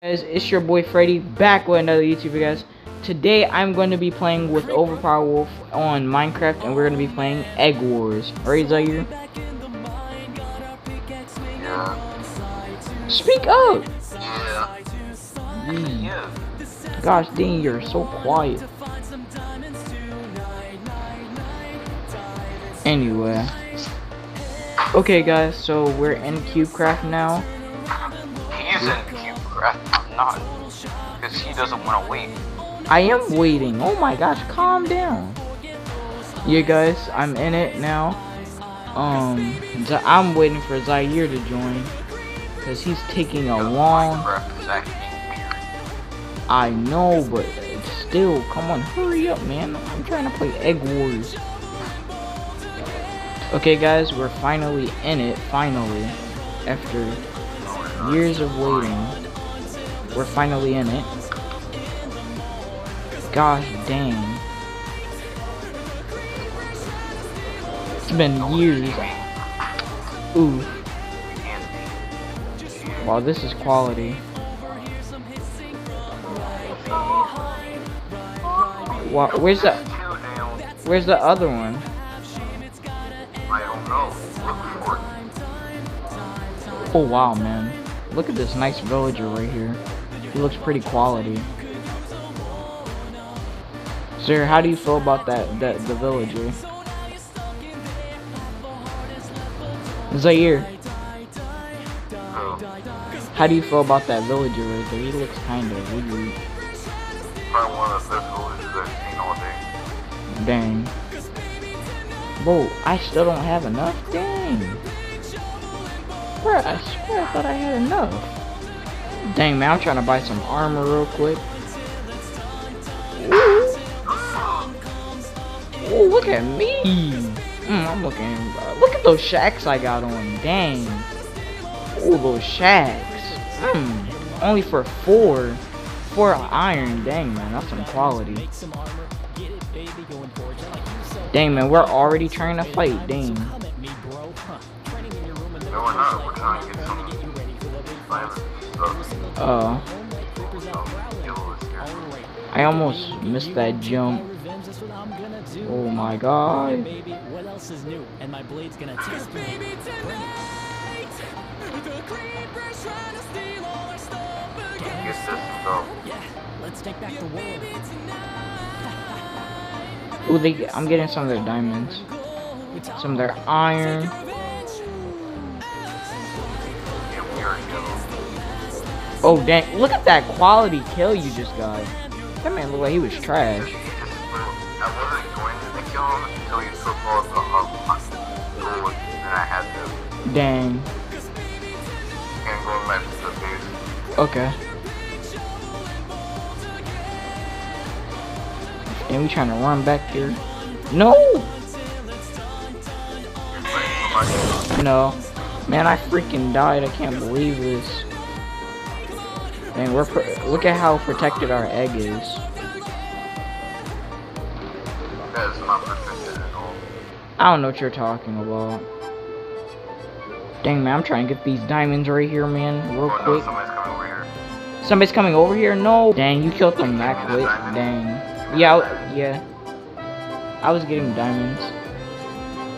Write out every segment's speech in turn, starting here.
Guys, it's your boy Freddy back with another YouTube, guys. Today I'm going to be playing with Overpower Wolf on Minecraft, and we're going to be playing Egg Wars. Right, Zaire? Yeah. Speak up! Yeah. Yeah. Gosh dang, you're so quiet. Anyway. Okay guys, so we're in CubeCraft now. He's in CubeCraft. I'm not. Because he doesn't want to wait. I am waiting. Oh my gosh, calm down. Yeah guys, I'm in it now. I'm waiting for Zaire to join. Because he's taking a long... Minecraft is acting weird. I know, but still, come on, hurry up, man. I'm trying to play Egg Wars. Okay, guys, we're finally in it. Finally, after years of waiting, we're finally in it. Gosh dang. It's been years. Ooh. Wow, this is quality. Wow, where's the other one? I don't know. Look for it. Oh wow, man. Look at this nice villager right here. He looks pretty quality. Sir, how do you feel about the villager? Zaire, Oh. how do you feel about that villager right there? He looks kind of weird. Probably one of the best villages I've seen all day. Dang. Bro, I still don't have enough? Dang. Bruh, I swear I thought I had enough. Dang, man, I'm trying to buy some armor real quick. Ooh. Ooh, look at me. I'm looking. Look at those shacks I got on. Dang. Ooh, those shacks. Only for four iron. Dang, man, that's some quality. Dang, man, we're already trying to fight. Dang. No, we're not. We're trying to get some violence stuff. I almost missed that jump. Oh my god. What else is new? And my blade's gonna test me. Get this stuff. Yeah, let's take back the world. Ooh, I'm getting some of their diamonds. Some of their iron. Yeah, we are yellow. Oh dang, look at that quality kill you just got. That man looked like he was trash. I wasn't going to kill him until he took all the gold, and I had to. Dang. And going back to the base. Okay. And we trying to run back here. No! No. Man, I freaking died. I can't believe this. Man, look at how protected our egg is. That is not protected at all. I don't know what you're talking about. Dang, man, I'm trying to get these diamonds right here, man, real Oh no, quick. somebody's coming over here. Somebody's coming over here? No. Dang, you killed them that quick. Dang. Yeah, yeah. I was getting diamonds.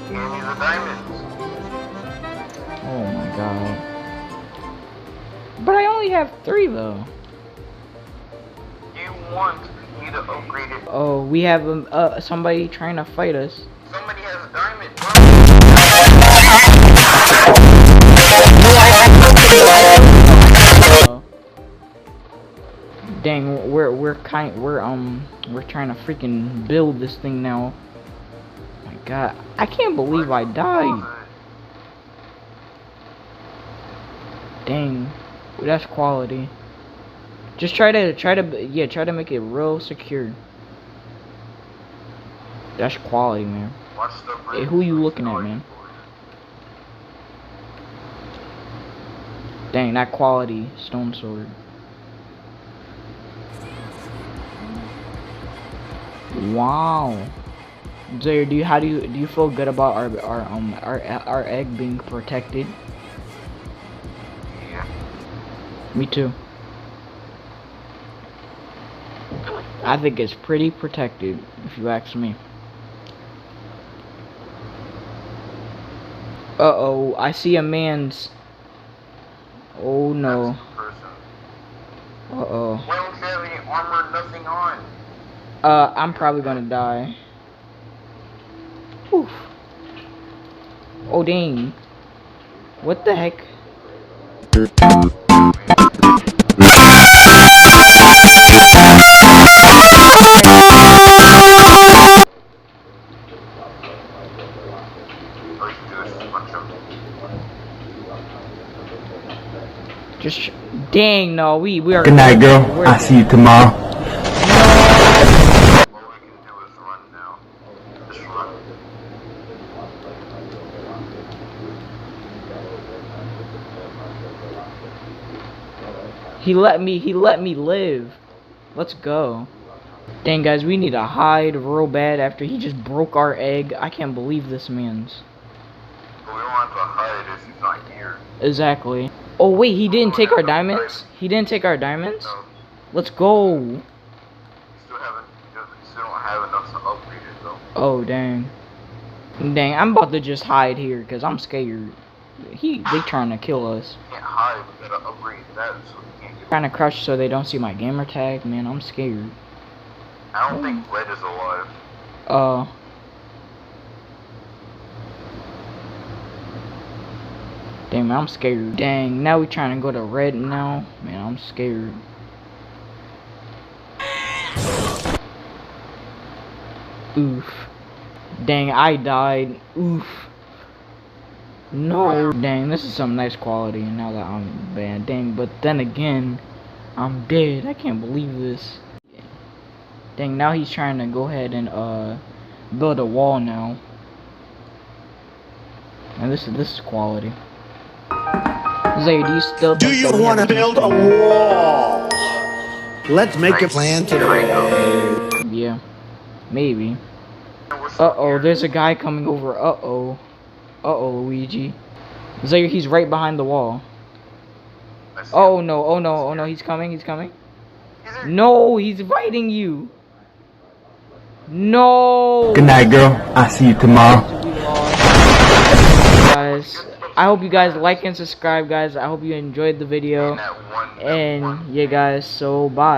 Give me the diamonds. Oh my god. But I only have 3 though. You want me to upgrade it? Oh, we have somebody trying to fight us. Somebody has a diamond. Dang, we're trying to freaking build this thing now. Oh my god, I can't believe I died. Dang, that's quality. Just try to make it real secure. That's quality, man. Hey, who you looking at, man? Dang, that quality stone sword. Wow. Zaire, do you feel good about our egg being protected? Yeah. Me too. I think it's pretty protected, if you ask me. Uh-oh, I see a man's... Oh no. That's the person. Uh-oh. Why don't you have any armor, nothing on? I'm probably gonna die. Oof. Oh dang. What the heck? All you can do is just punch him. Just dang, no, we are. Good night, girl. I'll see you tomorrow. All we can do is run now. Just run. He let me live. Let's go. Dang guys, we need to hide real bad after he just broke our egg. I can't believe this man's. But we don't have to hide if he's not here. Exactly. Oh wait, he didn't take our diamonds? He didn't take our diamonds? No, Let's go. you still don't have enough to upgrade it though. Oh dang. Dang, I'm about to just hide here because I'm scared. They trying to kill us. You can't hide, we gotta upgrade that so we can't get. Trying to crush so they don't see my gamer tag. Man, I'm scared. I don't think Red is alive. Dang, man, I'm scared. Dang, now we trying to go to red now. Man, I'm scared. Oof. Dang, I died. Oof. No. Dang, this is some nice quality now that I'm banned. Dang, but then again, I'm dead. I can't believe this. Dang, now he's trying to go ahead and build a wall now. And this is quality. Zay, do you still Do think you that we want to have a build chance? a wall? Let's make a plan today. Yeah, maybe. Uh-oh, there's a guy coming over. Uh-oh. Uh-oh, Luigi. Zaire, he's right behind the wall. Oh no, oh no, oh no, he's coming, he's coming. No, he's fighting you. No. Good night, girl. I'll see you tomorrow. Guys, I hope you guys like and subscribe, guys. I hope you enjoyed the video. And yeah, guys, so bye.